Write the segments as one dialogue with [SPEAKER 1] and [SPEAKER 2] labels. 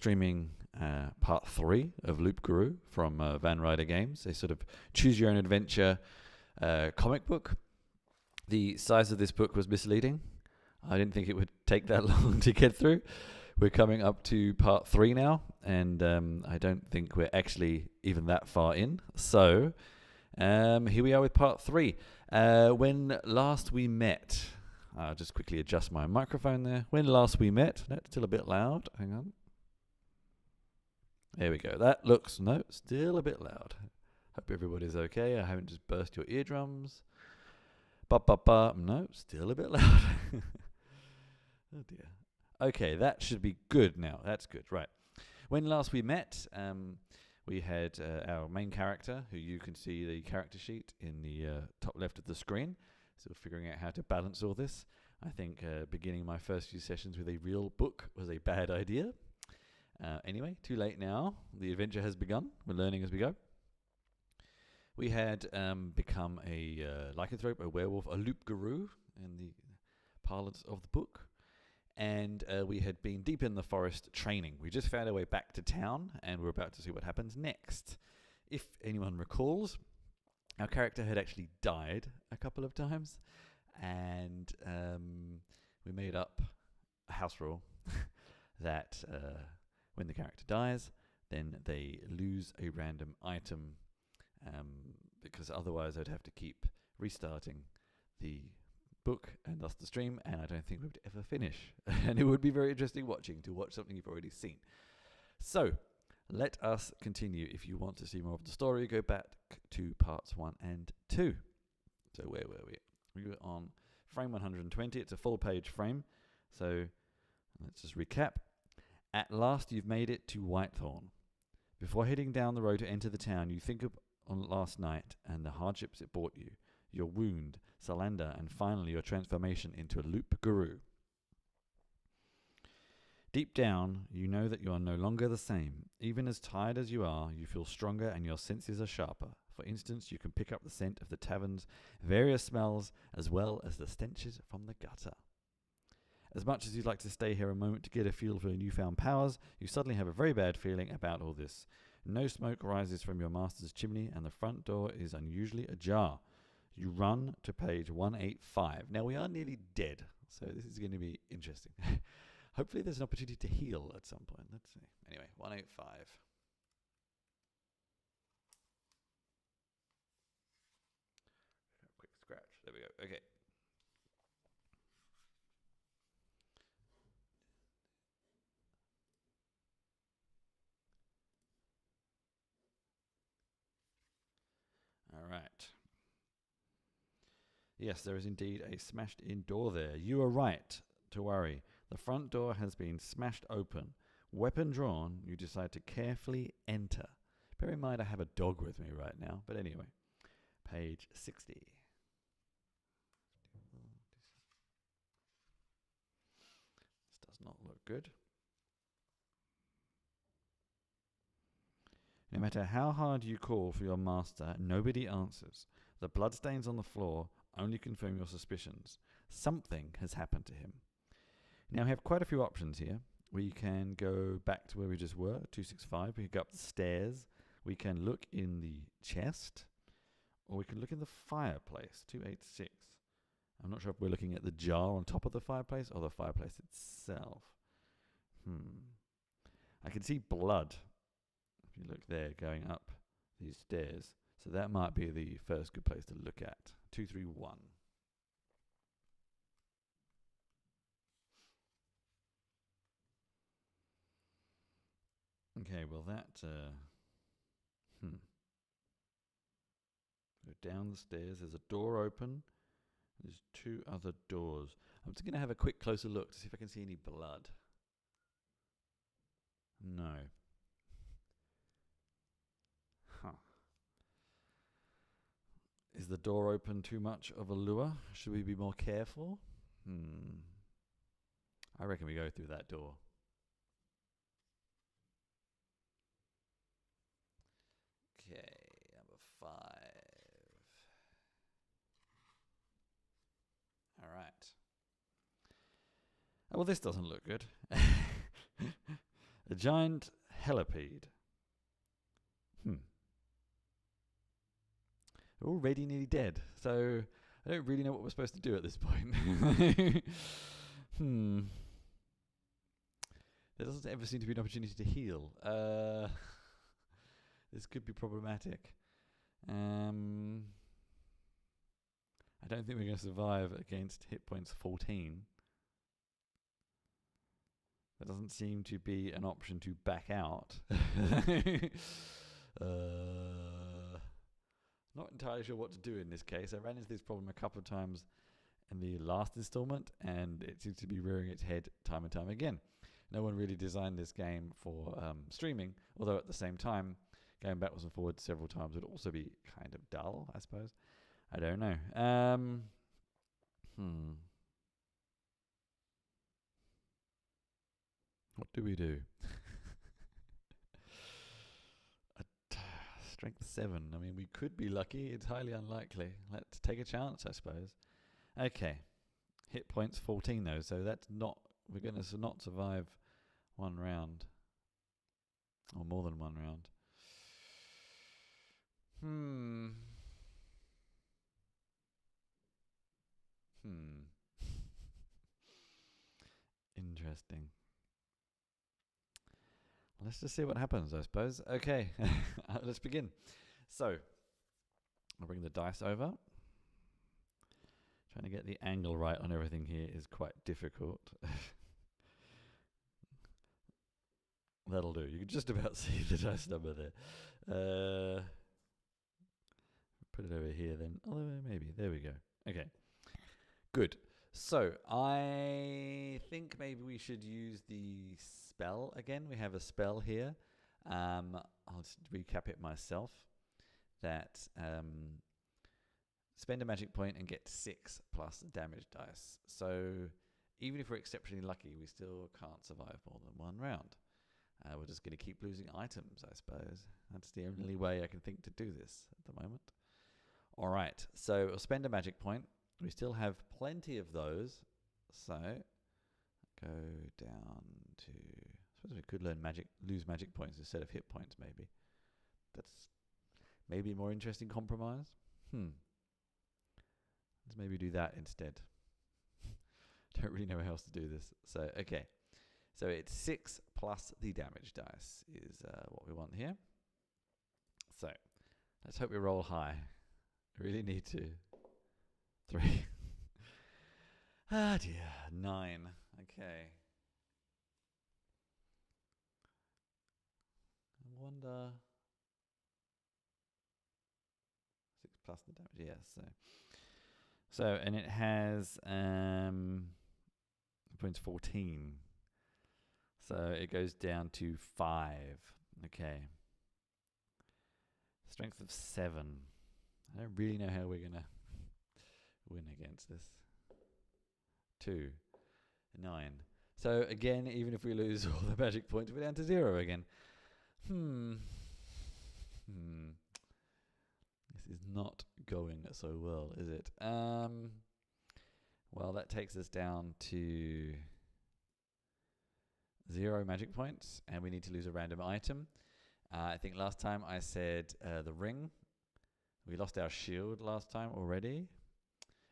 [SPEAKER 1] streaming part 3 of Loupe Garou from Van Ryder Games, a sort of choose-your-own-adventure comic book. The size of this book was misleading. I didn't think it would take that long to get through. We're coming up to part 3 now, and I don't think we're actually even that far in. So here we are with part 3. When last we met, I'll just quickly adjust my microphone there. When last we met, no, it's still a bit loud. Hang on. There we go. That looks, no, still a bit loud. Hope everybody's okay. I haven't just burst your eardrums. No, still a bit loud. Oh dear. Okay, that should be good now. That's good, right. When last we met, we had our main character, who you can see the character sheet in the top left of the screen. So figuring out how to balance all this. I think beginning my first few sessions with a real book was a bad idea. Anyway, too late now. The adventure has begun. We're learning as we go. We had become a lycanthrope, a werewolf, a Loupe Garou in the parlance of the book. And we had been deep in the forest training. We just found our way back to town, and we're about to see what happens next. If anyone recalls, our character had actually died a couple of times, and we made up a house rule that when the character dies, then they lose a random item, because otherwise I'd have to keep restarting the book and thus the stream, and I don't think we would ever finish. And it would be very interesting watch something you've already seen. So let us continue. If you want to see more of the story, go back to parts 1 and 2. So where were we? We were on frame 120. It's a full page frame. So let's just recap. At last you've made it to Whitethorn. Before heading down the road to enter the town, you think on last night and the hardships it brought you, your wound, Salander, and finally your transformation into a Loupe Garou. Deep down, you know that you are no longer the same. Even as tired as you are, you feel stronger and your senses are sharper. For instance, you can pick up the scent of the tavern's various smells, as well as the stenches from the gutter. As much as you'd like to stay here a moment to get a feel for your newfound powers, you suddenly have a very bad feeling about all this. No smoke rises from your master's chimney, and the front door is unusually ajar. You run to page 185. Now, we are nearly dead, so this is going to be interesting. Hopefully there's an opportunity to heal at some point. Let's see. Anyway, 185. Quick scratch. There we go. Okay. All right. Yes, there is indeed a smashed-in door there. You are right to worry. The front door has been smashed open. Weapon drawn, you decide to carefully enter. Bear in mind I have a dog with me right now, but anyway. Page 60. This does not look good. No matter how hard you call for your master, nobody answers. The bloodstains on the floor only confirm your suspicions. Something has happened to him. Now we have quite a few options here. We can go back to where we just were, 265. We can go up the stairs. We can look in the chest, or we can look in the fireplace, 286. I'm not sure if we're looking at the jar on top of the fireplace or the fireplace itself. I can see blood. If you look there, going up these stairs. So that might be the first good place to look at. 231. Okay, well that, Go down the stairs, there's a door open, there's 2 other doors. I'm just going to have a quick closer look to see if I can see any blood. No. Is the door open too much of a lure? Should we be more careful? I reckon we go through that door. Okay, number 5. All right. Oh, well, this doesn't look good. The giant helipede. We're already nearly dead, so I don't really know what we're supposed to do at this point. There doesn't ever seem to be an opportunity to heal. This could be problematic. I don't think we're going to survive against hit points 14. There doesn't seem to be an option to back out. Not entirely sure what to do in this case. I ran into this problem a couple of times in the last installment, and it seems to be rearing its head time and time again. No one really designed this game for streaming, although at the same time, going backwards and forwards several times would also be kind of dull, I suppose. I don't know. What do we do? Strength 7. I mean, we could be lucky. It's highly unlikely. Let's take a chance, I suppose. Okay. Hit points 14 though, so that's not... We're going to not survive one round. Or more than one round. Interesting. Let's just see what happens, I suppose. Okay, let's begin. So, I'll bring the dice over. Trying to get the angle right on everything here is quite difficult. That'll do. You can just about see the dice number there. Put it over here then. Although maybe. There we go. Okay. Good. So, I think maybe we should use the spell again. We have a spell here. I'll just recap it myself. That spend a magic point and get 6 plus damage dice. So, even if we're exceptionally lucky, we still can't survive more than one round. We're just going to keep losing items, I suppose. That's the only way I can think to do this at the moment. All right, so we'll spend a magic point. We still have plenty of those, so go down to... I suppose we could lose magic points instead of hit points, maybe. That's maybe a more interesting compromise. Let's maybe do that instead. Don't really know how else to do this. So, okay. So it's 6 plus the damage dice is what we want here. So, let's hope we roll high. I really need to... 3. Ah dear, 9. Okay. I wonder... 6 plus the damage, yes. So, and it has points 14. So it goes down to 5. Okay. Strength of 7. I don't really know how we're going to win against this. 2. 9. So again, even if we lose all the magic points, we're down to 0 again. This is not going so well, is it? Well, that takes us down to 0 magic points, and we need to lose a random item. I think last time I said the ring. We lost our shield last time already.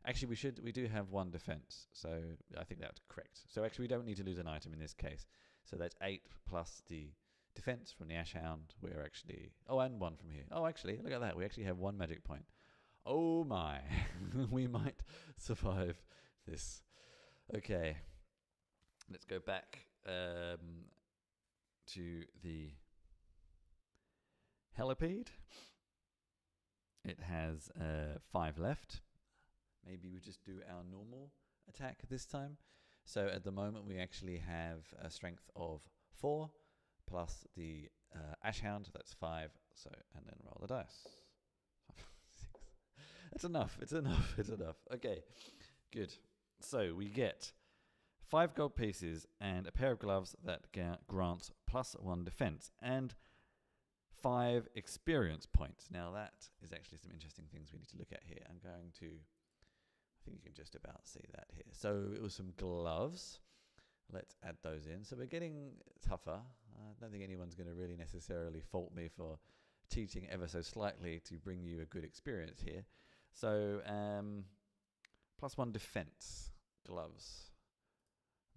[SPEAKER 1] Actually, we do have 1 defense, so I think that's correct. So actually, we don't need to lose an item in this case. So that's 8 plus the defense from the Ash Hound. We're actually... Oh, and 1 from here. Oh, actually, look at that. We actually have 1 magic point. Oh my. We might survive this. Okay. Let's go back to the helipede. It has 5 left. Maybe we just do our normal attack this time. So at the moment we actually have a strength of 4 plus the Ash Hound. That's 5. So and then roll the dice. 6. That's enough. It's enough. It's enough. Okay, good. So we get 5 gold pieces and a pair of gloves that grants plus 1 defense and 5 experience points. Now that is actually some interesting things we need to look at here. I'm going to, I think you can just about see that here. So it was some gloves. let's add those in. So we're getting tougher. I don't think anyone's going to really necessarily fault me for teaching ever so slightly to bring you a good experience here. So +1 defense, gloves.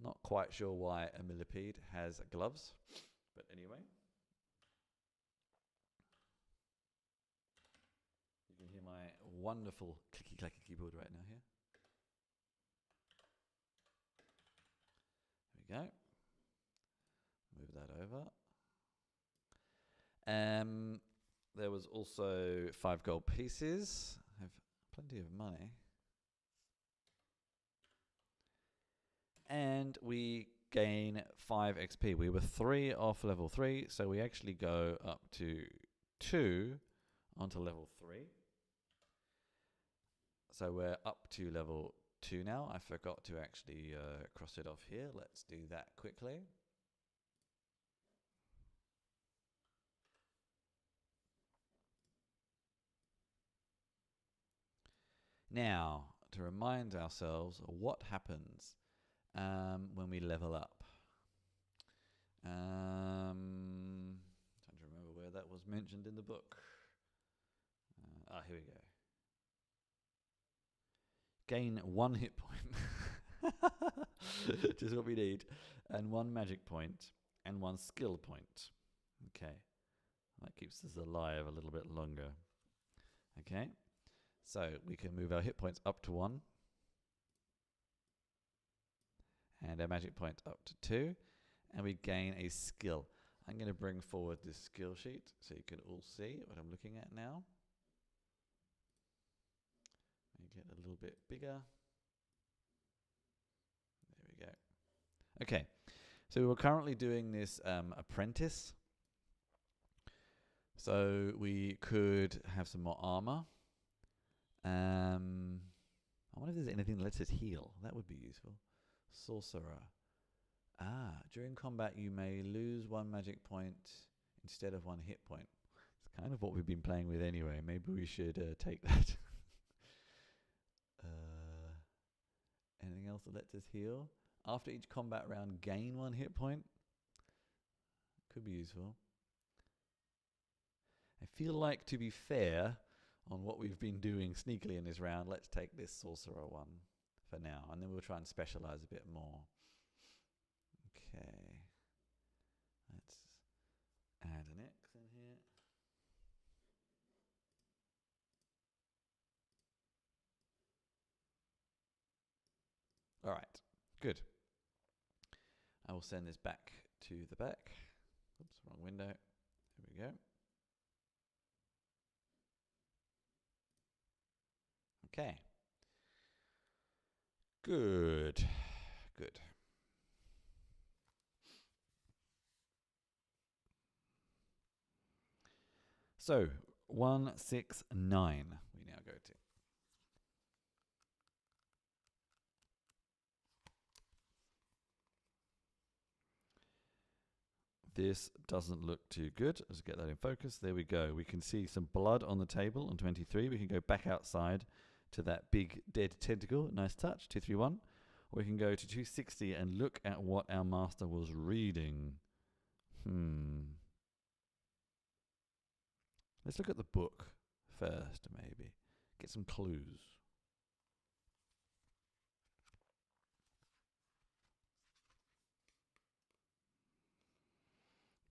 [SPEAKER 1] Not quite sure why a millipede has gloves, but anyway. You can hear my wonderful clicky-clacky keyboard right now here. There we go. Move that over. There was also 5 gold pieces. I have plenty of money. And we gain 5 XP. We were 3 off level 3, so we actually go up to 2 onto level 3. So we're up to level 2 now. I forgot to actually cross it off here. Let's do that quickly. Now, to remind ourselves what happens when we level up. Trying to remember where that was mentioned in the book. Here we go. Gain 1 hit point, which is what we need, and 1 magic point, and 1 skill point. Okay, that keeps us alive a little bit longer. Okay, so we can move our hit points up to 1, and our magic point up to 2, and we gain a skill. I'm going to bring forward this skill sheet so you can all see what I'm looking at now. Make it a little bit bigger. There we go. Okay, so we're currently doing this apprentice. So we could have some more armor. I wonder if there's anything that lets us heal. That would be useful. Sorcerer. During combat you may lose 1 magic point instead of 1 hit point. It's kind of what we've been playing with anyway. Maybe we should take that. Anything else that lets us heal? After each combat round, gain 1 hit point. Could be useful. I feel like, to be fair, on what we've been doing sneakily in this round, let's take this sorcerer one for now, and then we'll try and specialize a bit more. Okay. Let's add an X in here. All right, good. I will send this back to the back. Oops, wrong window. Here we go. Okay. Good. Good. So, 169 we now go to. This doesn't look too good. Let's get that in focus. There we go. We can see some blood on the table on 23. We can go back outside to that big dead tentacle. Nice touch. 231. Or we can go to 260 and look at what our master was reading. Let's look at the book first, maybe. Get some clues.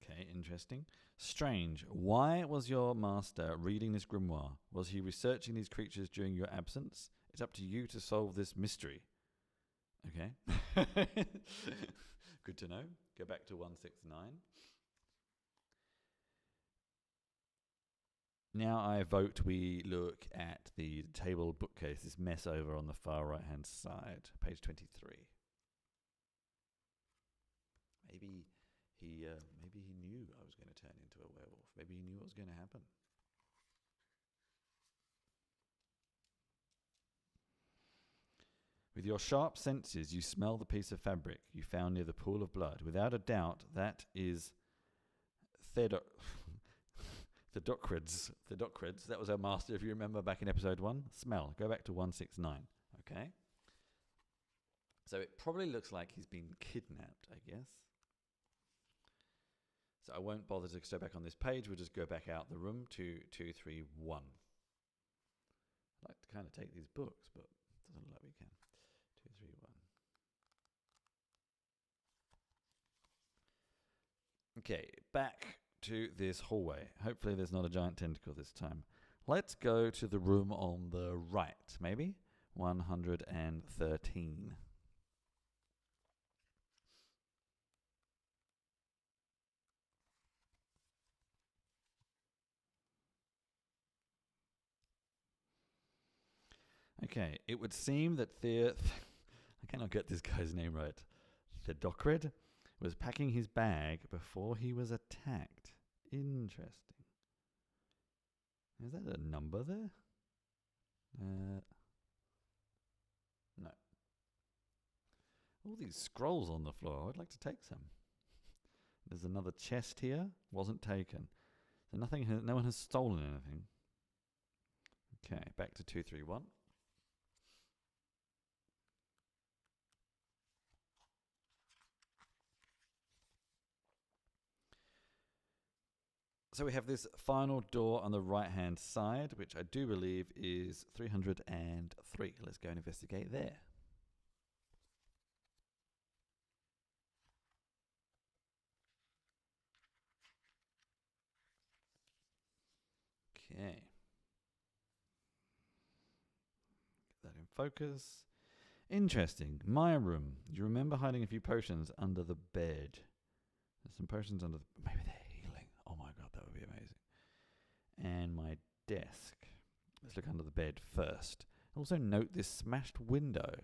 [SPEAKER 1] Okay, interesting. Strange. Why was your master reading this grimoire? Was he researching these creatures during your absence? It's up to you to solve this mystery. Okay. Good to know. Go back to 169. Now I vote we look at the table bookcase, this mess over on the far right hand side, page 23. Maybe he knew I was going to turn into a werewolf. Maybe he knew what was going to happen. With your sharp senses, you smell the piece of fabric you found near the pool of blood. Without a doubt, that is Theodocrids. That was our master, if you remember back in episode 1. Smell. Go back to 169. Okay. So it probably looks like he's been kidnapped, I guess. So I won't bother to go back on this page. We'll just go back out the room to 231. I'd like to kind of take these books, but it doesn't look like we can. 231. Okay, back to this hallway. Hopefully there's not a giant tentacle this time. Let's go to the room on the right, maybe? 113. Okay, it would seem that I cannot get this guy's name right. Thedocrid was packing his bag before he was attacked. Interesting. Is that a number there? No. All these scrolls on the floor. I'd like to take some. There's another chest here. Wasn't taken. So no one has stolen anything. Okay, back to 231. So we have this final door on the right-hand side, which I do believe is 303. Let's go and investigate there. Okay. Get that in focus. Interesting. My room. Do you remember hiding a few potions under the bed? There's some potions under the... Maybe they're healing. Oh my god, that would be amazing. And my desk. Let's look under the bed first. Also note this smashed window.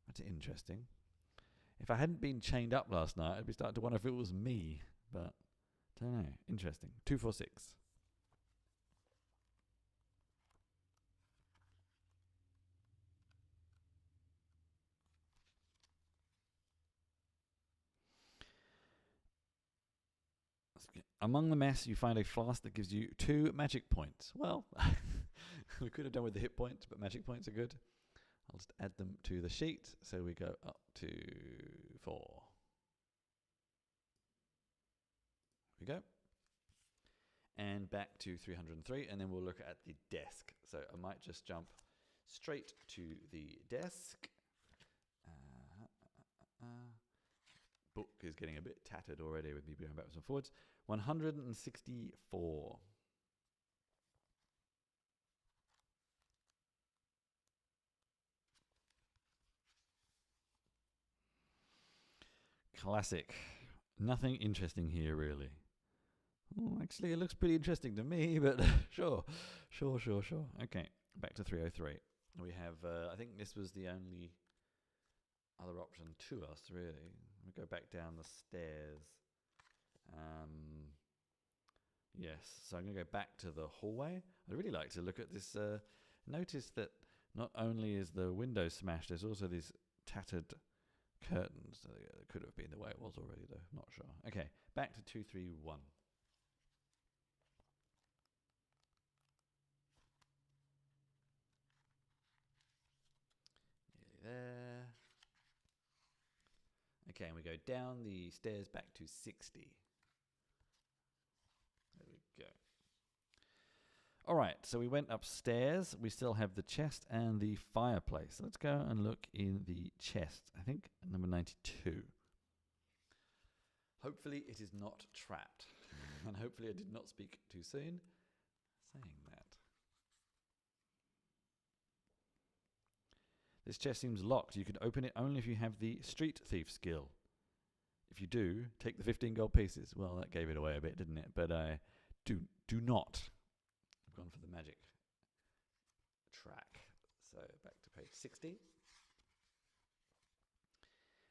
[SPEAKER 1] That's interesting. If I hadn't been chained up last night, I'd be starting to wonder if it was me. But, don't know. Interesting. 246. Among the mess, you find a flask that gives you 2 magic points. Well, we could have done with the hit points, but magic points are good. I'll just add them to the sheet. So we go up to 4. There we go. And back to 303, and then we'll look at the desk. So I might just jump straight to the desk. Book is getting a bit tattered already with me going backwards and forwards. 164. Classic. Nothing interesting here, really. Oh, actually, it looks pretty interesting to me, but sure. Okay, back to 303. We have, I think this was the only other option to us, really. We go back down the stairs. Yes, so I'm going to go back to the hallway. I'd really like to look at this. Notice that not only is the window smashed, there's also these tattered curtains. It could have been the way it was already, though. Not sure. Okay, back to 231. Nearly there. Okay, and we go down the stairs back to 60. There we go. All right, so we went upstairs. We still have the chest and the fireplace. Let's go and look in the chest. I think number 92. Hopefully it is not trapped. And hopefully I did not speak too soon saying that. This chest seems locked. You can open it only if you have the street thief skill. If you do, take the 15 gold pieces. Well, that gave it away a bit, didn't it? But do not. I've gone for the magic track. So back to page 60.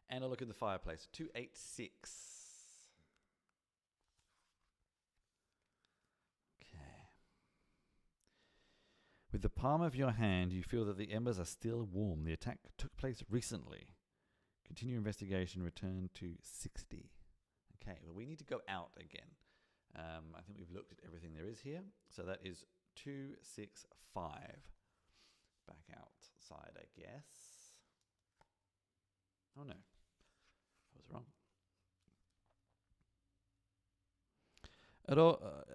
[SPEAKER 1] And I'll look at the fireplace. 286. With the palm of your hand, you feel that the embers are still warm. The attack took place recently. Continue investigation, return to 60. Okay, well, we need to go out again. I think we've looked at everything there is here. So that is 265. Back outside, I guess. Oh no, I was wrong.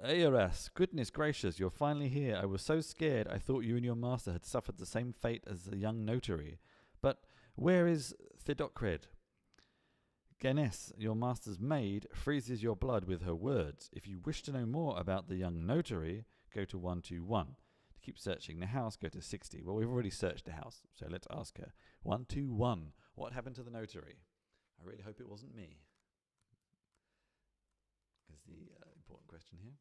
[SPEAKER 1] ARS, goodness gracious, you're finally here. I was so scared I thought you and your master had suffered the same fate as the young notary. But where is Thedocred? Ganes, your master's maid, freezes your blood with her words. If you wish to know more about the young notary, go to 121. To keep searching the house, go to 60. Well, we've already searched the house, so let's ask her. 121. What happened to the notary? I really hope it wasn't me. Is the important question here.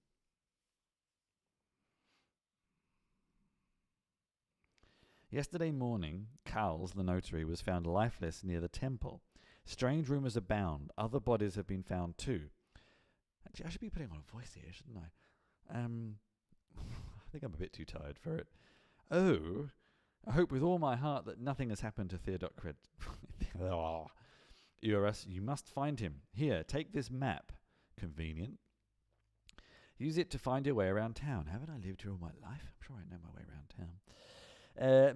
[SPEAKER 1] Yesterday morning, Cowles, the notary, was found lifeless near the temple. Strange rumours abound. Other bodies have been found too. Actually, I should be putting on a voice here, shouldn't I? I think I'm a bit too tired for it. Oh, I hope with all my heart that nothing has happened to Theodocred. Eurus, you must find him. Here, take this map. Convenient. Use it to find your way around town. Haven't I lived here all my life? I'm sure I know my way around town.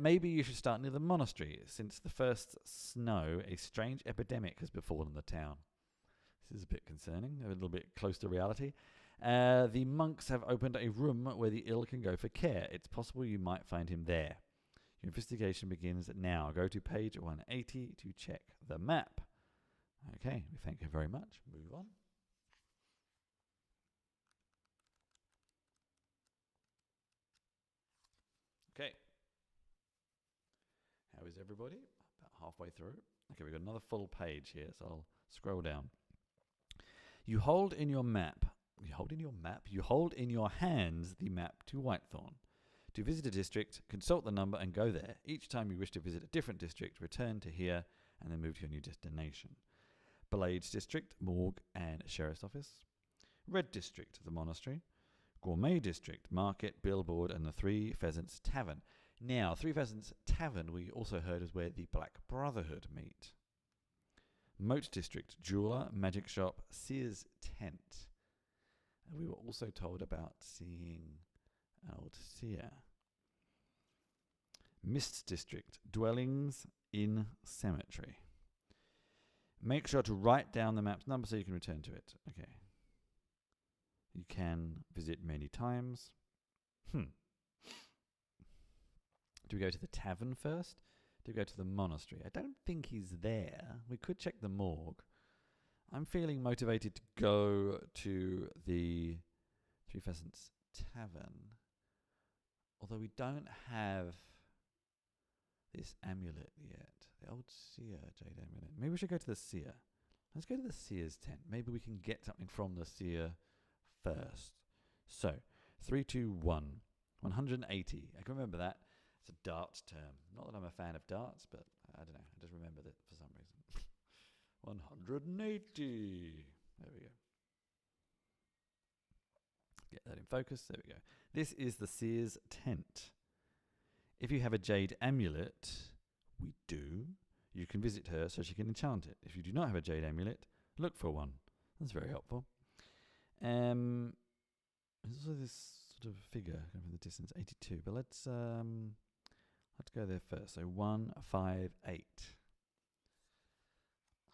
[SPEAKER 1] Maybe you should start near the monastery. Since the first snow, a strange epidemic has befallen the town. This is a bit concerning, a little bit close to reality. The monks have opened a room where the ill can go for care. It's possible you might find him there. Your investigation begins now. Go to page 180 to check the map. Okay, we thank you very much. Move on. Okay. How is everybody? About halfway through. Okay, we've got another full page here, so I'll scroll down. You hold in your map. You hold in your map? You hold in your hands the map to Whitethorn. To visit a district, consult the number and go there. Each time you wish to visit a different district, return to here and then move to your new destination. Blades District, Morgue and Sheriff's Office. Red District, the Monastery. Gourmet District, Market, Billboard and the Three Pheasants Tavern. Now, Three Pheasants Tavern we also heard is where the Black Brotherhood meet. Moat District, Jeweler, Magic Shop, Seer's Tent. And we were also told about seeing an old seer. Mist District, Dwellings in Cemetery. Make sure to write down the map's number so you can return to it. Okay. You can visit many times. Do we go to the tavern first? Do we go to the monastery? I don't think he's there. We could check the morgue. I'm feeling motivated to go to the Three Pheasants Tavern. Although we don't have this amulet yet. The old seer jade amulet. Maybe we should go to the seer. Let's go to the seer's tent. Maybe we can get something from the seer first. So, 321. 180. I can remember that. It's a darts term. Not that I'm a fan of darts, but I don't know. I just remember that for some reason. 180. There we go. Get that in focus. There we go. This is the seer's tent. If you have a jade amulet, we do, you can visit her so she can enchant it. If you do not have a jade amulet, look for one. That's very helpful. There's also this sort of figure from the distance, 82. But let's go there first. So 158.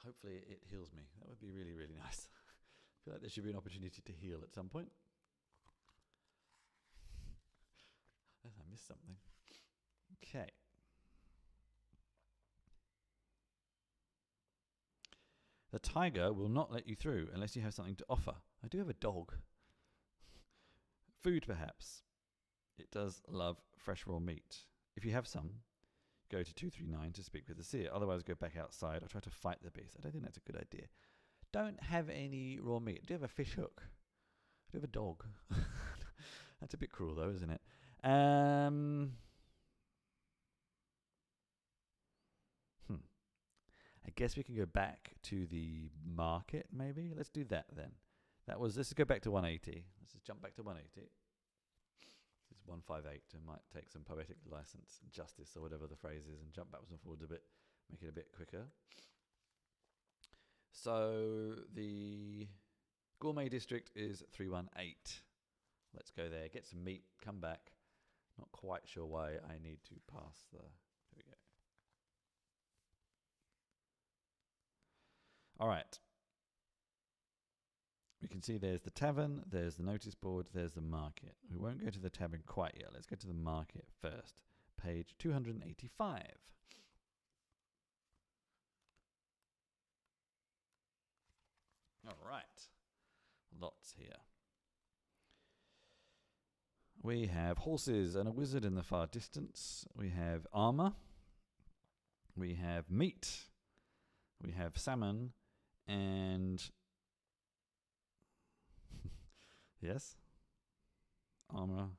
[SPEAKER 1] Hopefully it heals me. That would be really, really nice. I feel like there should be an opportunity to heal at some point. I missed something. Okay. The tiger will not let you through unless you have something to offer. I do have a dog. Food, perhaps. It does love fresh raw meat. If you have some, go to 239 to speak with the seer. Otherwise, go back outside or try to fight the beast. I don't think that's a good idea. Don't have any raw meat. I do have a fish hook. I do have a dog. That's a bit cruel, though, isn't it? I guess we can go back to the market, maybe. Let's do that then. Let's go back to 180. Let's just jump back to 180. This is 158. I might take some poetic license and justice or whatever the phrase is and jump backwards and forwards a bit, make it a bit quicker. So the Gourmet District is 318. Let's go there, get some meat, come back. Not quite sure why I need to pass the... Here we go. All right. We can see there's the tavern, there's the notice board, there's the market. We won't go to the tavern quite yet. Let's go to the market first. Page 285. All right. Lots here. We have horses and a wizard in the far distance. We have armor. We have meat. We have salmon and yes, armor.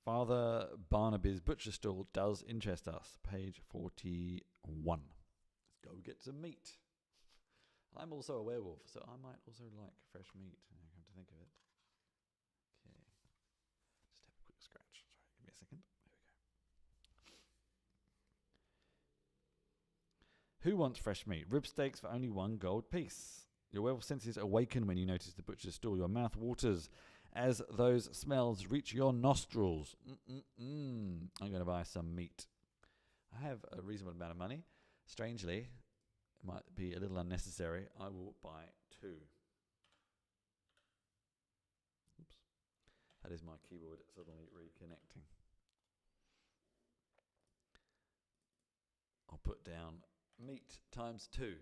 [SPEAKER 1] Father Barnaby's butcher stall does interest us. Page 41. Let's go get some meat. I'm also a werewolf, so I might also like fresh meat. I come to think of it. Okay. Just have a quick scratch. Sorry, give me a second. There we go. Who wants fresh meat? Rib steaks for only 1 gold piece. Your werewolf senses awaken when you notice the butcher's stall. Your mouth waters as those smells reach your nostrils. I'm going to buy some meat. I have a reasonable amount of money. Strangely, it might be a little unnecessary. I will buy 2. Oops. That is my keyboard suddenly reconnecting. I'll put down meat times 2.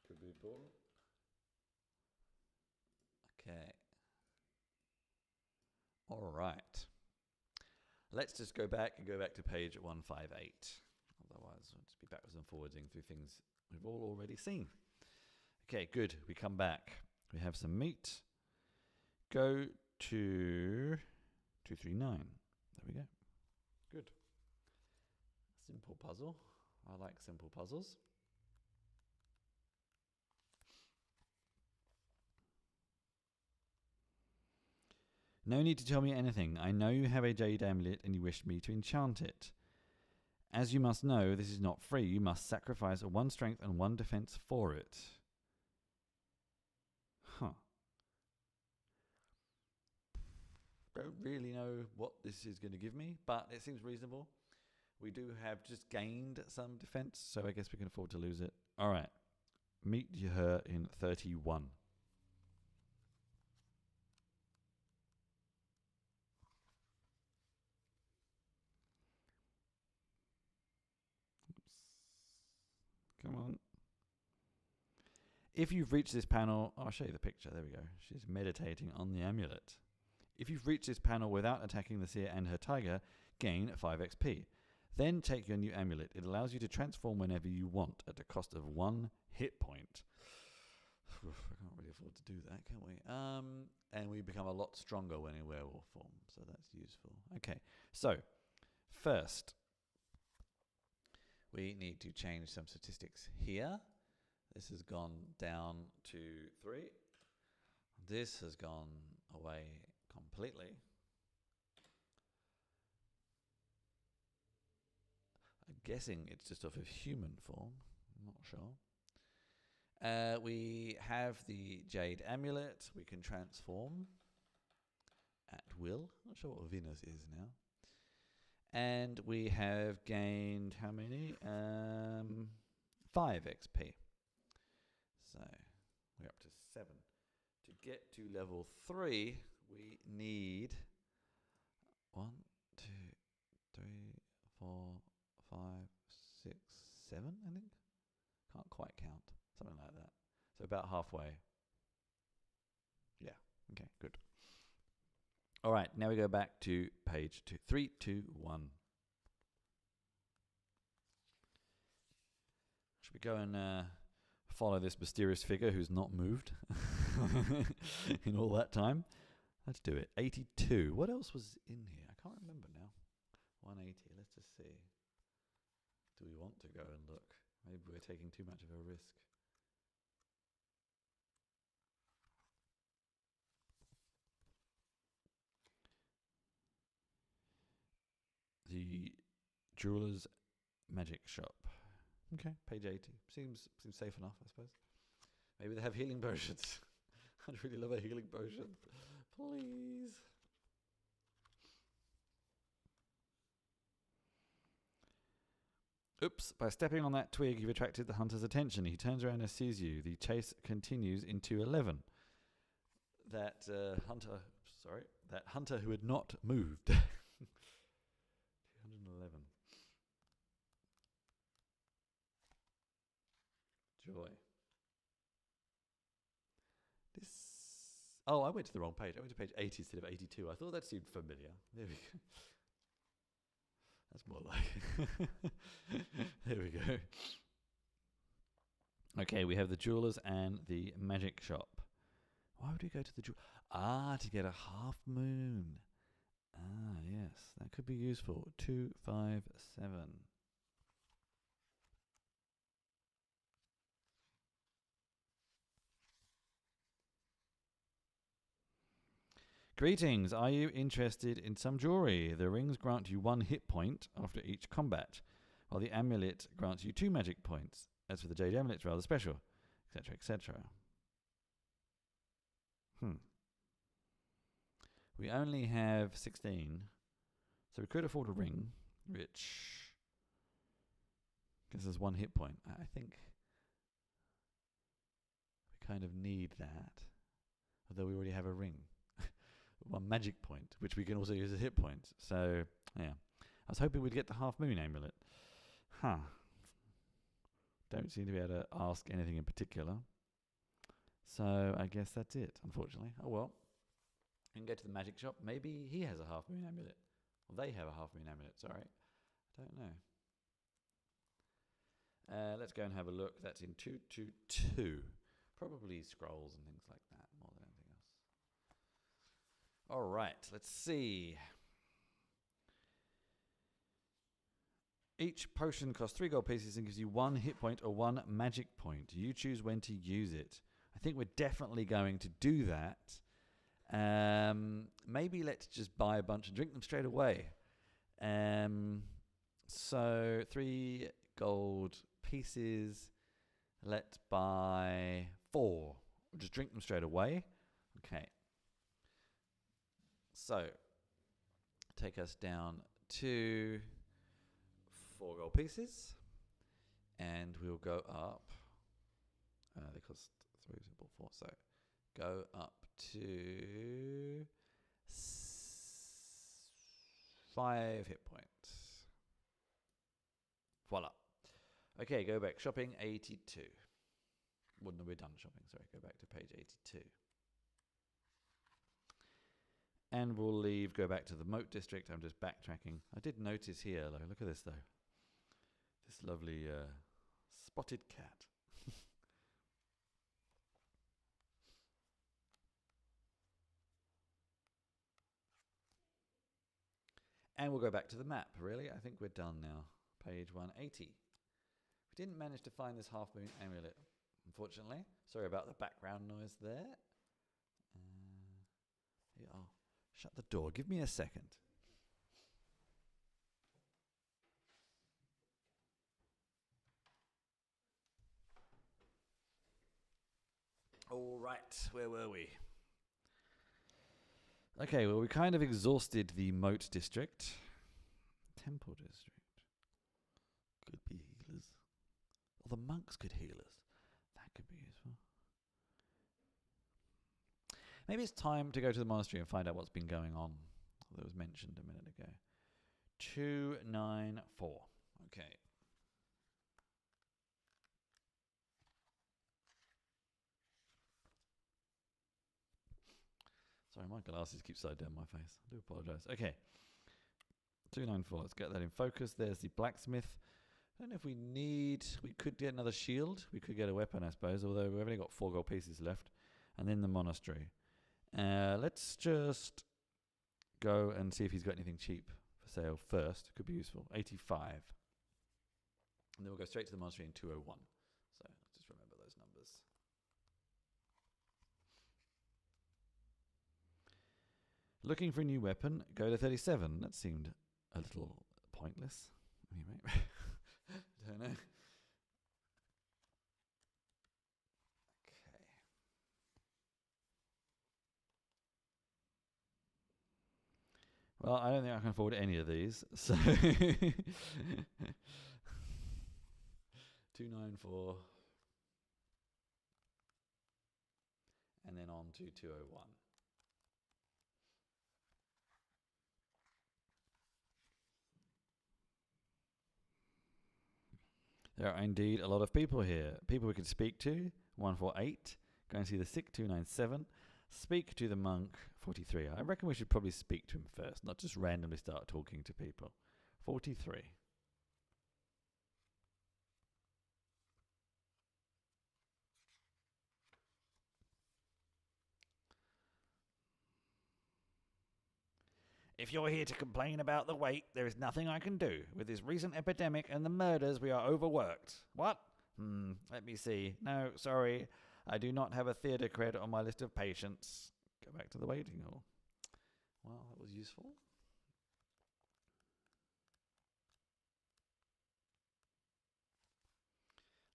[SPEAKER 1] Could be important. Okay. All right. Let's just go back to page 158. Otherwise, we'll just be backwards and forwarding through things we've all already seen. Okay, good. We come back. We have some meat. Go to 239. There we go. Good. Simple puzzle. I like simple puzzles. No need to tell me anything. I know you have a jade amulet and you wish me to enchant it. As you must know, this is not free. You must sacrifice 1 strength and 1 defense for it. Don't really know what this is going to give me, but it seems reasonable. We do have just gained some defense, so I guess we can afford to lose it. All right. Meet her in 31. Come on. If you've reached this panel, I'll show you the picture. There we go. She's meditating on the amulet. If you've reached this panel without attacking the seer and her tiger, gain 5 XP. Then take your new amulet. It allows you to transform whenever you want at the cost of 1 hit point. I can't really afford to do that, can we? And we become a lot stronger when in werewolf form, so that's useful. Okay, so first, we need to change some statistics here. This has gone down to 3. This has gone away completely. I'm guessing it's just off of human form. I'm not sure. We have the jade amulet. We can transform at will. Not sure what Venus is now. And we have gained how many? 5 XP. So we're up to 7. To get to level 3, we need 1, 2, 3, 4, 5, 6, 7, I think. Can't quite count. Something like that. So about halfway. Yeah. Okay, good. All right, now we go back to page 3, 2, 1. Should we go and follow this mysterious figure who's not moved in all that time? Let's do it. 82. What else was in here? I can't remember now. 180. Let's just see. Do we want to go and look? Maybe we're taking too much of a risk. The Jeweler's Magic Shop. Okay, page 80. Seems safe enough, I suppose. Maybe they have healing potions. I'd really love a healing potion. Please. Oops, by stepping on that twig, you've attracted the hunter's attention. He turns around and sees you. The chase continues into 11. That hunter who had not moved. 211. Joy. Oh, I went to the wrong page. I went to page 80 instead of 82. I thought that seemed familiar. There we go. That's more like. There we go. Okay, we have the jewelers and the magic shop. Why would we go to the jewel? To get a half moon. Yes, that could be useful. 257. Greetings. Are you interested in some jewelry? The rings grant you 1 hit point after each combat, while the amulet grants you 2 magic points. As for the jade amulet, it's rather special, etc., etc. We only have 16, so we could afford a ring, which gives us 1 hit point. I think we kind of need that, although we already have a ring. 1 magic point, which we can also use as hit points. So, yeah. I was hoping we'd get the half moon amulet. Don't seem to be able to ask anything in particular. So, I guess that's it, unfortunately. Oh well. We can go to the magic shop. Maybe he has a half moon amulet. Well, they have a half moon amulet, sorry. I don't know. Let's go and have a look. That's in 222. Probably scrolls and things like that more than anything else. All right, let's see. Each potion costs 3 gold pieces and gives you 1 hit point or 1 magic point. You choose when to use it. I think we're definitely going to do that. Maybe let's just buy a bunch and drink them straight away. So 3 gold pieces. Let's buy 4. We'll just drink them straight away. Okay. So take us down to 4 gold pieces, and we'll go up. They cost 3, 4, so go up to 5 hit points. Voila. Okay, go back. Shopping 82. Well, no, we're done shopping. Sorry, go back to page 82. And we'll leave, go back to the Moat District. I'm just backtracking. I did notice here, look at this though. This lovely spotted cat. And we'll go back to the map, really. I think we're done now. Page 180. We didn't manage to find this half moon amulet, unfortunately. Sorry about the background noise there. Oh, shut the door. Give me a second. All right, where were we? Okay, well, we kind of exhausted the Moat District. Temple District. Could be healers. Or the monks could heal us. That could be useful. Maybe it's time to go to the monastery and find out what's been going on. That was mentioned a minute ago. 294. Okay. Sorry, my glasses keep side down my face. I do apologise. Okay. 294. Let's get that in focus. There's the blacksmith. I don't know if we need... We could get another shield. We could get a weapon, I suppose, although we've only got 4 gold pieces left. And then the monastery. Let's just go and see if he's got anything cheap for sale first. Could be useful. 85. And then we'll go straight to the monastery in 201. So let's just remember those numbers. Looking for a new weapon, go to 37. That seemed a little pointless. Anyway, I don't know. Okay. Well, I don't think I can afford any of these, so 294. And then on to 201. There are indeed a lot of people here. People we could speak to. 148. Go and see the sick. 297. Speak to the monk. 43. I reckon we should probably speak to him first, not just randomly start talking to people. 43. If you're here to complain about the wait, there is nothing I can do. With this recent epidemic and the murders, we are overworked. What? Let me see. No, sorry. I do not have a theatre cred on my list of patients. Go back to the waiting hall. Well, that was useful.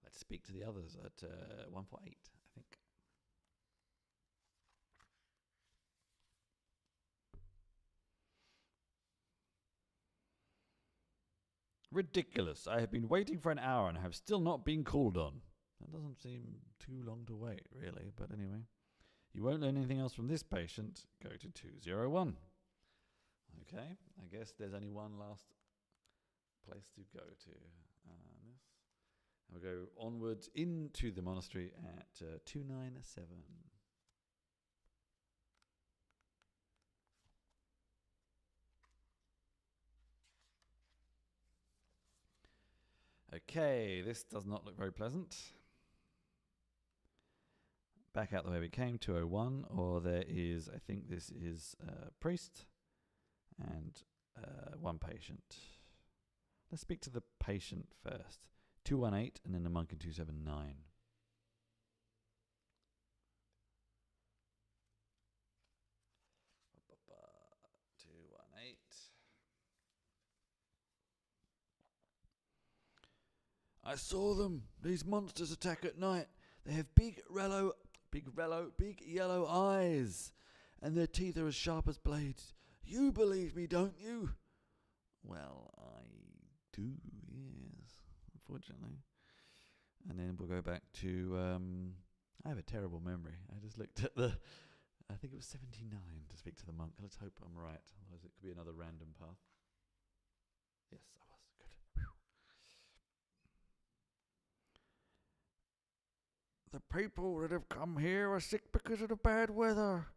[SPEAKER 1] Let's speak to the others at 148, I think. Ridiculous. I have been waiting for an hour and have still not been called on. That doesn't seem too long to wait, really, but anyway. You won't learn anything else from this patient. Go to 201. Okay, I guess there's only one last place to go to. We'll go onwards into the monastery at 297. Okay, this does not look very pleasant. Back out the way we came, 201, or there is, I think this is a priest and one patient. Let's speak to the patient first. 218 and then the monk in 279. 218. I saw them. These monsters attack at night. They have big yellow eyes, and their teeth are as sharp as blades. You believe me, don't you? Well, I do, yes, unfortunately. And then we'll go back to, I have a terrible memory. I just looked at I think it was 79 to speak to the monk. Let's hope I'm right, otherwise it could be another random path. Yes, I was. Good. Whew. The people that have come here are sick because of the bad weather.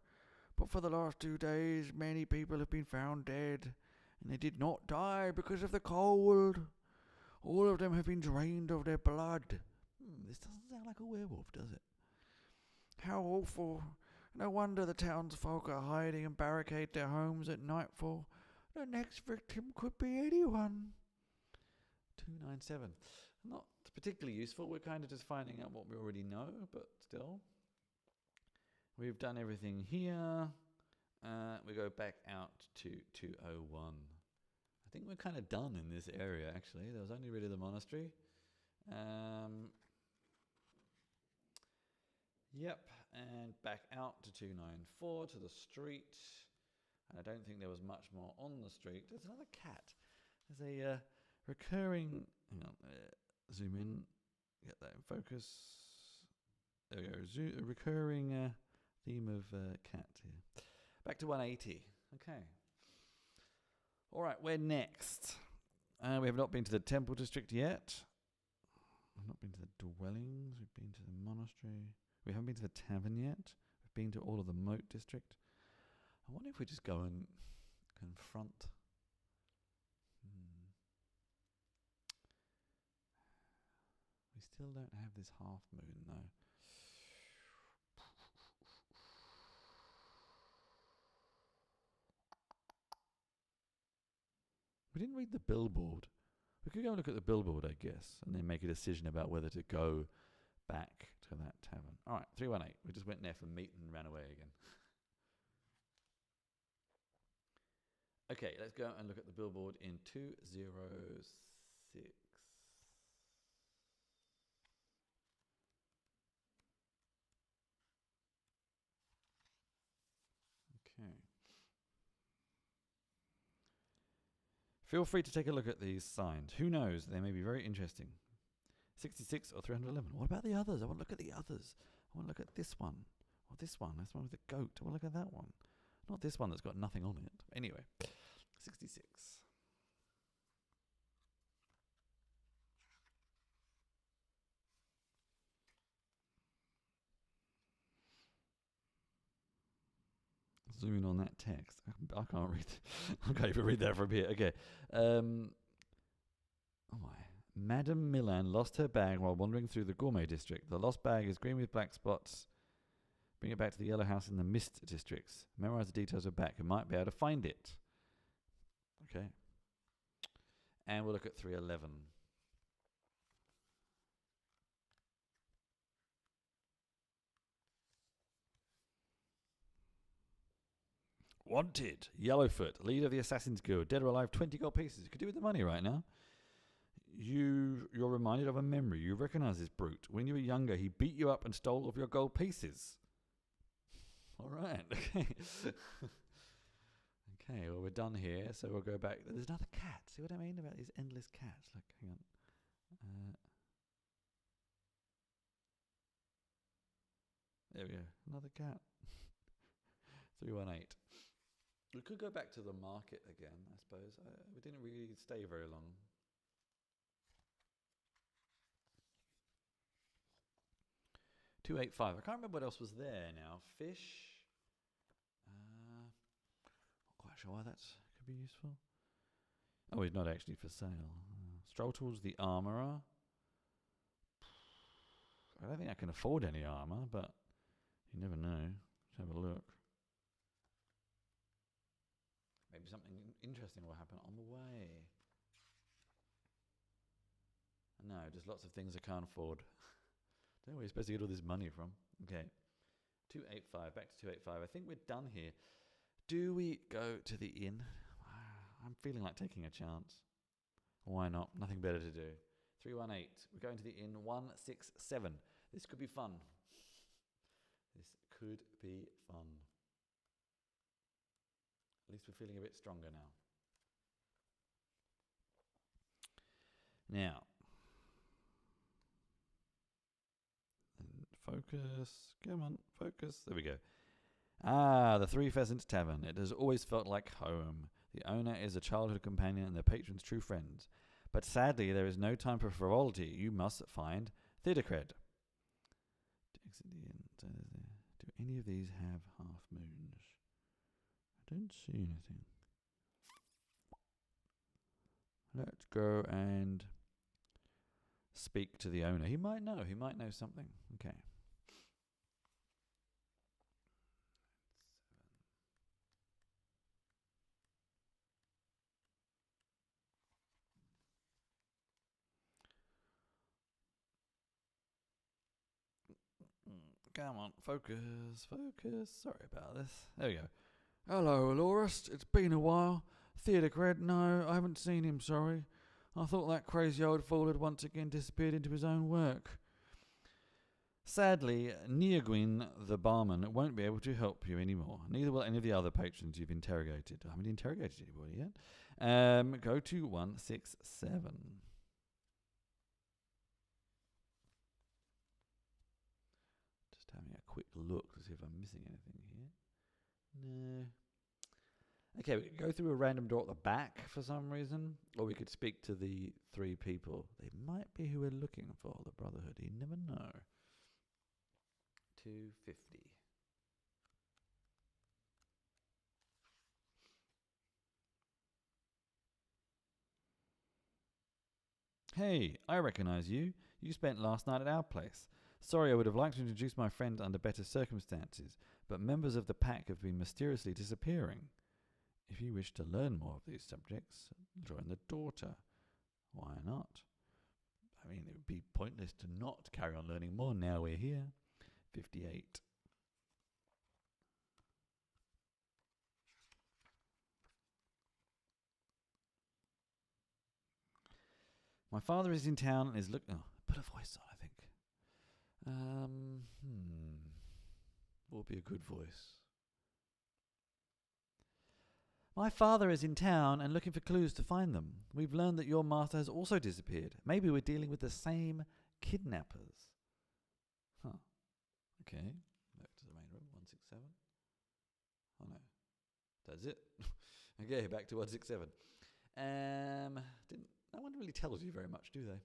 [SPEAKER 1] But for the last 2 days, many people have been found dead, and they did not die because of the cold. All of them have been drained of their blood. This doesn't sound like a werewolf, does it? How awful. No wonder the townsfolk are hiding and barricade their homes at nightfall. The next victim could be anyone. 297. Not particularly useful. We're kind of just finding out what we already know, but still. We've done everything here. We go back out to 201. I think we're kind of done in this area, actually. There was only really the monastery. Yep, and back out to 294 to the street. And I don't think there was much more on the street. There's another cat. There's a recurring... Hang on, zoom in. Get that in focus. There we go. A recurring theme of cat here. Back to 180. Okay. All right, where next? We have not been to the temple district yet. We've not been to the dwellings. We've been to the monastery. We haven't been to the tavern yet. We've been to all of the moat district. I wonder if we just go and confront. We still don't have this half moon though. We didn't read the billboard. We could go and look at the billboard, I guess, and then make a decision about whether to go back to that tavern. All right, 318. We just went there for meat and ran away again. Okay, let's go and look at the billboard in 206. Okay. Feel free to take a look at these signs. Who knows? They may be very interesting. 66 or 311. What about the others? I want to look at the others. I want to look at this one. Or this one. This one with the goat. I want to look at that one. Not this one that's got nothing on it. Anyway, 66. Zoom in on that text. I can't read. I can't even read that from here. Okay. Oh my. Madame Milan lost her bag while wandering through the Gourmet District. The lost bag is green with black spots. Bring it back to the yellow house in the Mist Districts. Memorize the details of back. You might be able to find it. Okay. And we'll look at 311. Wanted. Yellowfoot, leader of the Assassin's Guild. Dead or alive, 20 gold pieces. You could do with the money right now. You're reminded of a memory. You recognize this brute. When you were younger, he beat you up and stole all of your gold pieces. All right. Okay. Okay, well, we're done here. So we'll go back. There's another cat. See what I mean about these endless cats? Like, hang on. There we go. Another cat. 318. We could go back to the market again, I suppose. We didn't really stay very long. $285. I can't remember what else was there now. Fish. Not quite sure why that could be useful. Oh, he's not actually for sale. Stroll towards the armourer. I don't think I can afford any armour, but you never know. Let's have a look. Maybe something interesting will happen on the way. No, just lots of things I can't afford. Don't know where you're supposed to get all this money from. Okay. 285, back to 285. I think we're done here. Do we go to the inn? I'm feeling like taking a chance. Why not? Nothing better to do. 318. We're going to the inn. 167. This could be fun. This could be fun. At least we're feeling a bit stronger now. Now, focus. Come on, focus. There we go. Ah, the Three Pheasants Tavern. It has always felt like home. The owner is a childhood companion and the patrons true friends. But sadly, there is no time for frivolity. You must find theatre cred. To exit the inn. Do any of these have half moons? I don't see anything. Let's go and speak to the owner. He might know. He might know something. Okay. Come on, focus, focus. Sorry about this. There we go. Hello, Loris. It's been a while. Theatre cred? No, I haven't seen him, sorry. I thought that crazy old fool had once again disappeared into his own work. Sadly, Neogwyn, the barman, won't be able to help you anymore. Neither will any of the other patrons you've interrogated. I haven't interrogated anybody yet. Go to 167. Just having a quick look to see if I'm missing anything here. No. Okay, we could go through a random door at the back for some reason, or we could speak to the three people. They might be who we're looking for, the Brotherhood. You never know. 250. Hey, I recognize you. You spent last night at our place. Sorry, I would have liked to introduce my friend under better circumstances, but members of the pack have been mysteriously disappearing. If you wish to learn more of these subjects, join the daughter. Why not? I mean, it would be pointless to not carry on learning more now we're here. 58. My father is in town and is looking... Oh, put a voice on, I think. What would be a good voice? My father is in town and looking for clues to find them. We've learned that your master has also disappeared. Maybe we're dealing with the same kidnappers. Huh. Okay. Back to the main room. 167. Oh no. That's it. Okay, back to 167. No one really tells you very much, do they?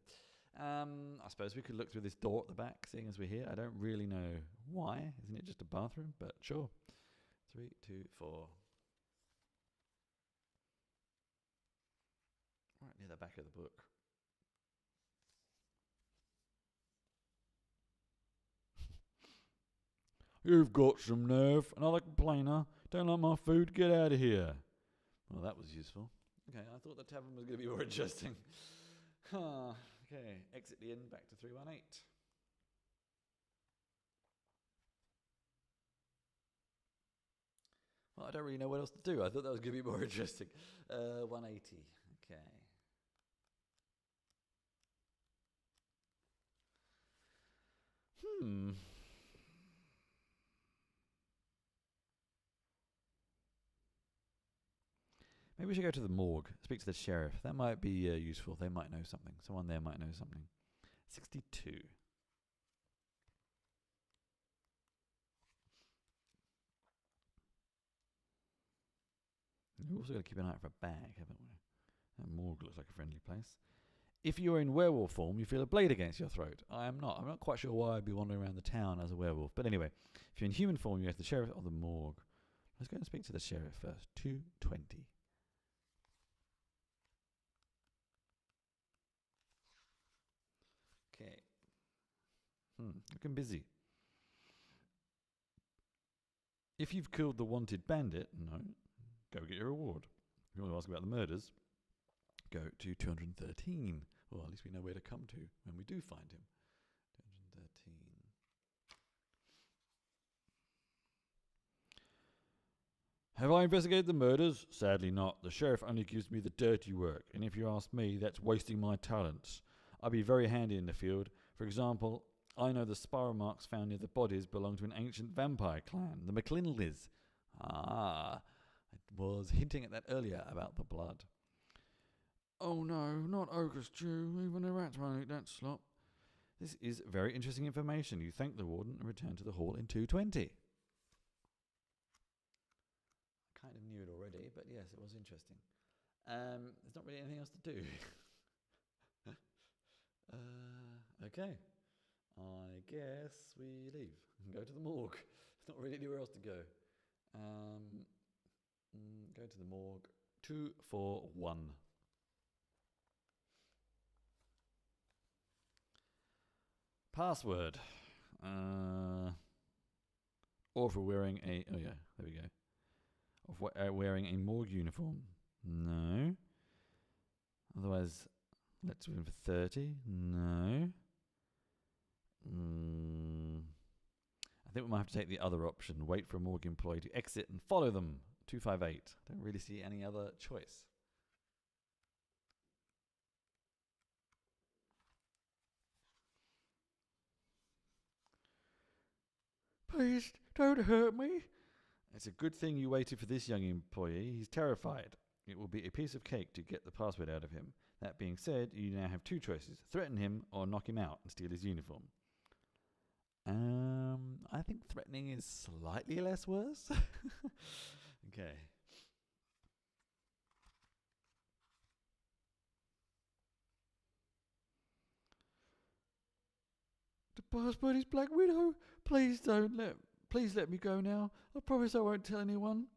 [SPEAKER 1] I suppose we could look through this door at the back, seeing as we're here. I don't really know why. Isn't it just a bathroom? But sure. 3, 2, 4. Right near the back of the book. You've got some nerve. Another complainer. Don't like my food. Get out of here. Well, that was useful. Okay, I thought the tavern was going to be more interesting. Okay, exit the inn, back to 318. Well, I don't really know what else to do. I thought that was going to be more interesting. 180. Okay. Maybe we should go to the morgue, speak to the sheriff. That might be useful. They might know something. Someone there might know something. 62. We've also got to keep an eye out for a bag, haven't we? That morgue looks like a friendly place. If you're in werewolf form, you feel a blade against your throat. I am not. I'm not quite sure why I'd be wandering around the town as a werewolf. But anyway, if you're in human form, you go to the sheriff or the morgue. Let's go and speak to the sheriff first. 220. Okay. Looking busy. If you've killed the wanted bandit, no, go get your reward. If you want to ask about the murders, go to 213. Well, at least we know where to come to when we do find him. 213. Have I investigated the murders? Sadly not. The sheriff only gives me the dirty work, and if you ask me, that's wasting my talents. I'd be very handy in the field. For example, I know the spiral marks found near the bodies belong to an ancient vampire clan, the McClinleys. I was hinting at that earlier about the blood. Oh no, not ogre stew. Even the rats won't eat that slop. This is very interesting information. You thank the warden and return to the hall in 220. I kind of knew it already, but yes, it was interesting. There's not really anything else to do. Okay. I guess we leave and go to the morgue. There's not really anywhere else to go. Go to the morgue. 241. Password. Or for wearing a... Oh yeah, there we go. Of wearing a morgue uniform. No. Otherwise, let's win for 30. No. I think we might have to take the other option. Wait for a morgue employee to exit and follow them. 258. Don't really see any other choice. Please, don't hurt me. It's a good thing you waited for this young employee. He's terrified. It will be a piece of cake to get the password out of him. That being said, you now have two choices. Threaten him or knock him out and steal his uniform. I think threatening is slightly less worse. Okay. The password is Black Widow. Please let me go now. I promise I won't tell anyone.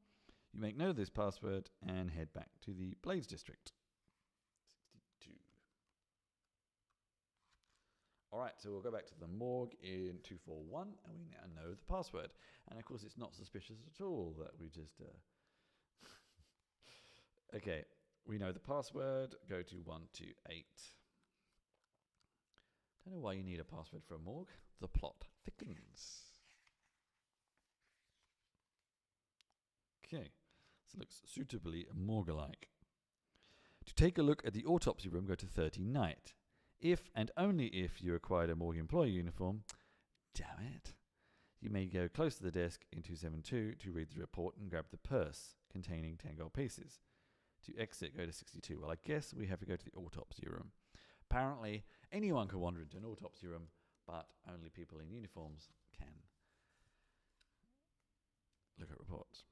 [SPEAKER 1] You make note of this password and head back to the Blades District. 62. Alright, so we'll go back to the morgue in 241, and we now know the password. And of course it's not suspicious at all that we just... Okay, we know the password. Go to 128. Don't know why you need a password for a morgue. The plot thickens. Okay, so it looks suitably morgue-like. To take a look at the autopsy room, go to 30 night. If and only if you acquired a morgue employee uniform, damn it, you may go close to the desk in 272 to read the report and grab the purse containing 10 gold pieces. To exit, go to 62. Well, I guess we have to go to the autopsy room. Apparently, Anyone can wander into an autopsy room, but only people in uniforms can look at reports.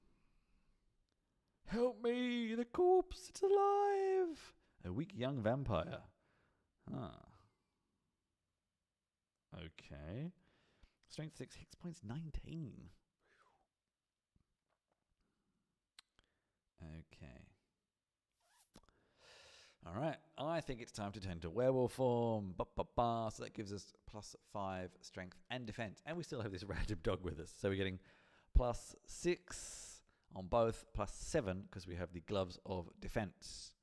[SPEAKER 1] Help me! The corpse! It's alive! A weak young vampire. Okay. Strength 6, hit points 19. Okay. Alright, I think it's time to turn to werewolf form. So that gives us +5 strength and defense. And we still have this random dog with us. So we're getting +6 on both, +7 because we have the gloves of defense.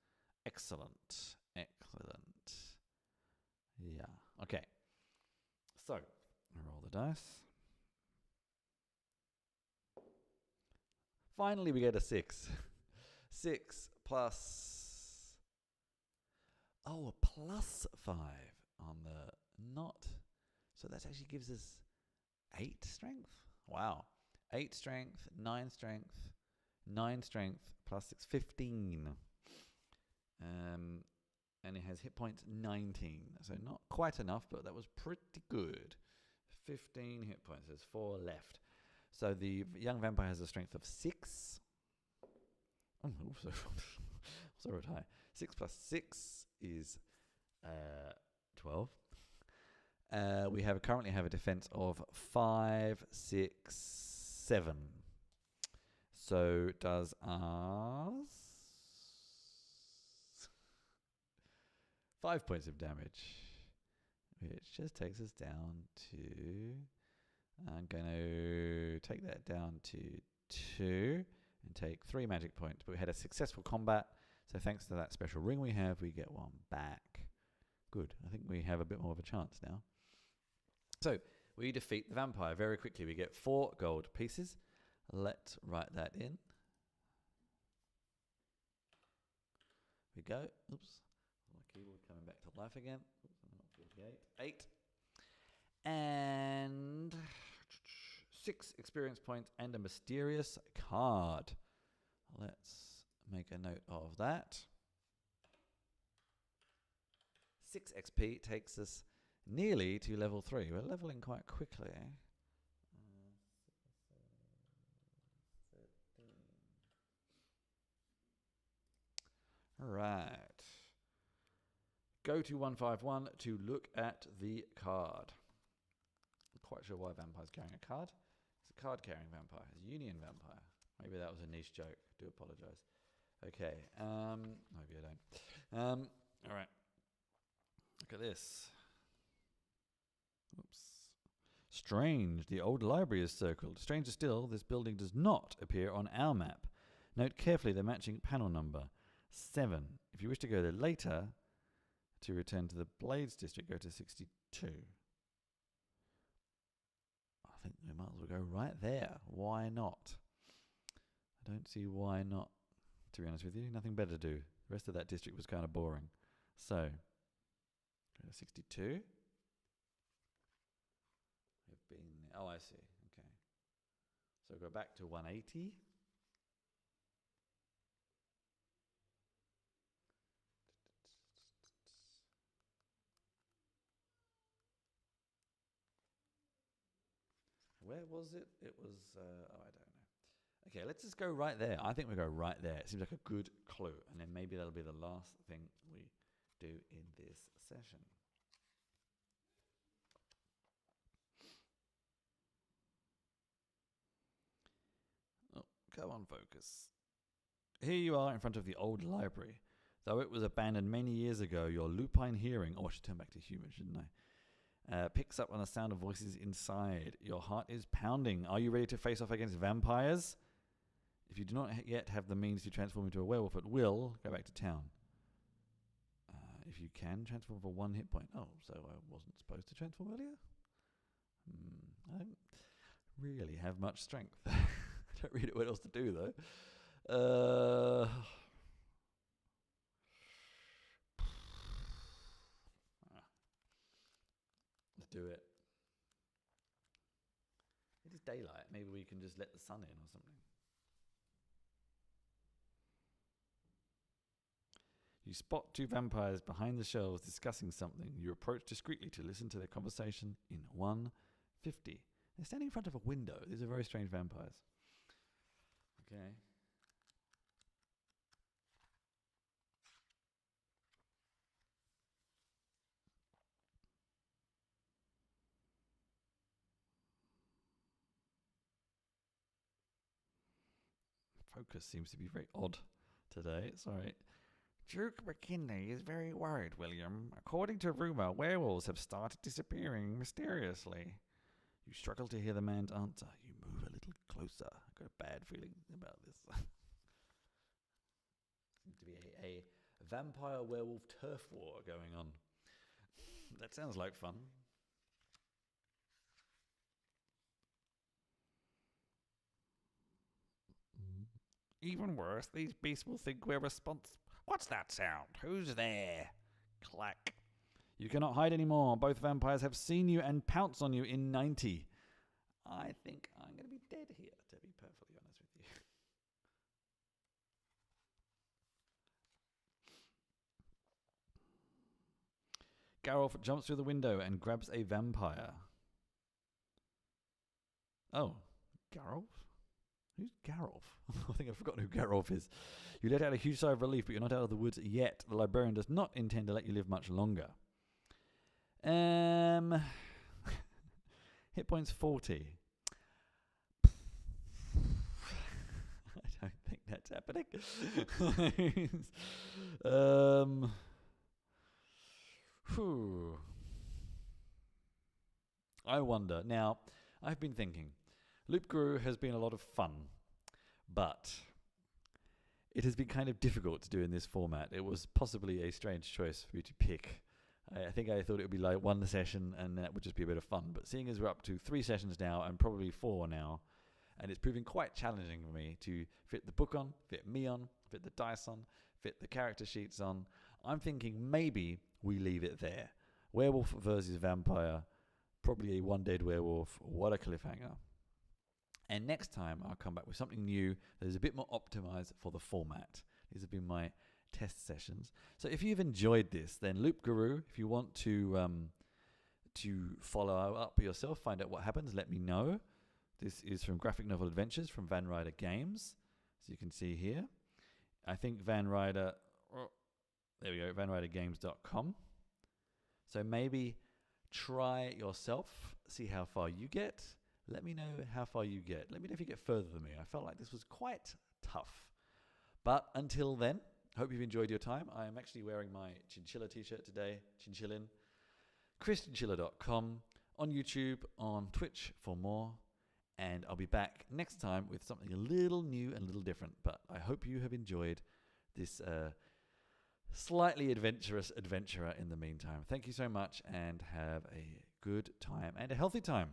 [SPEAKER 1] Excellent. Excellent. Yeah. Okay. So, roll the dice. Finally, we get a 6. 6 plus... Oh, a +5 on the not. So that actually gives us 8 strength. Wow. 8 strength, 9 strength, 9 strength, +6, 15. And it has hit points 19. So not quite enough, but that was pretty good. 15 hit points. There's 4 left. So the young vampire has a strength of 6. Oh, so high. 6 plus 6 is 12. We currently have a defense of 5, 6, 7. So does us 5 points of damage, which just takes us down to... I'm going to take that down to 2 and take 3 magic points. But we had a successful combat, so thanks to that special ring we have, we get 1 back. Good. I think we have a bit more of a chance now. So we defeat the vampire very quickly. We get 4 gold pieces. Let's write that in. We go. Oops. My keyboard coming back to life again. Oops, I'm not 48. 8. And 6 experience points and a mysterious card. Let's make a note of that. 6 XP takes us nearly to level 3. We're leveling quite quickly. Right. Go to 151 to look at the card. I'm quite sure why vampire's carrying a card. It's a card carrying vampire. It's a union vampire. Maybe that was a niche joke. Do apologize. Okay. Maybe I don't. All right. Look at this. Oops. Strange. The old library is circled. Stranger still, this building does not appear on our map. Note carefully the matching panel number. 7. If you wish to go there later, to return to the Blades District, go to 62. I think we might as well go right there. Why not? I don't see why not, to be honest with you. Nothing better to do. The rest of that district was kind of boring. So, go to 62. We've been... Oh, I see. Okay. So go back to 180. Where was it? It was, I don't know. Okay, let's just go right there. I think we go right there. It seems like a good clue. And then maybe that'll be the last thing we do in this session. Oh, come on, focus. Here you are in front of the old library. Though it was abandoned many years ago, your lupine hearing... Oh, I should turn back to human, shouldn't I? Picks up on the sound of voices inside. Your heart is pounding. Are you ready to face off against vampires? If you do not yet have the means to transform into a werewolf at will, go back to town. If you can, transform for 1 hit point. Oh, so I wasn't supposed to transform earlier? I don't really have much strength. I don't really know what else to do, though. Do it. It is daylight. Maybe we can just let the sun in or something. You spot two vampires behind the shelves discussing something. You approach discreetly to listen to their conversation in 150. They're standing in front of a window. These are very strange vampires. Okay. Focus seems to be very odd today. Sorry. Duke McKinley is very worried, William. According to rumor, werewolves have started disappearing mysteriously. You struggle to hear the man's answer. You move a little closer. I've got a bad feeling about this. Seems to be a vampire werewolf turf war going on. That sounds like fun. Even worse, these beasts will think we're responsible. What's that sound? Who's there? Clack. You cannot hide anymore. Both vampires have seen you and pounce on you in 90. I think I'm going to be dead here, to be perfectly honest with you. Garou jumps through the window and grabs a vampire. Oh, Garou? Who's Garou? I think I've forgotten who Garou is. You let out a huge sigh of relief, but you're not out of the woods yet. The librarian does not intend to let you live much longer. Hit points 40. I don't think that's happening. I wonder. Now, I've been thinking, Loupe Garou has been a lot of fun, but it has been kind of difficult to do in this format. It was possibly a strange choice for you to pick. I think I thought it would be like one session and that would just be a bit of fun. But seeing as we're up to 3 sessions now and probably 4 now, and it's proving quite challenging for me to fit the book on, fit me on, fit the dice on, fit the character sheets on, I'm thinking maybe we leave it there. Werewolf versus vampire, probably a one dead werewolf. What a cliffhanger. And next time I'll come back with something new that is a bit more optimized for the format. These have been my test sessions. So if you've enjoyed this, then Loupe Garou, if you want to follow up yourself, find out what happens, let me know. This is from Graphic Novel Adventures from Van Ryder Games, as you can see here. I think Van Ryder, there we go, vanrydergames.com. So maybe try it yourself, see how far you get. Let me know how far you get. Let me know if you get further than me. I felt like this was quite tough. But until then, hope you've enjoyed your time. I am actually wearing my chinchilla t-shirt today, chinchillin. chrischinchilla.com, on YouTube, on Twitch for more. And I'll be back next time with something a little new and a little different. But I hope you have enjoyed this slightly adventurous adventurer in the meantime. Thank you so much and have a good time and a healthy time.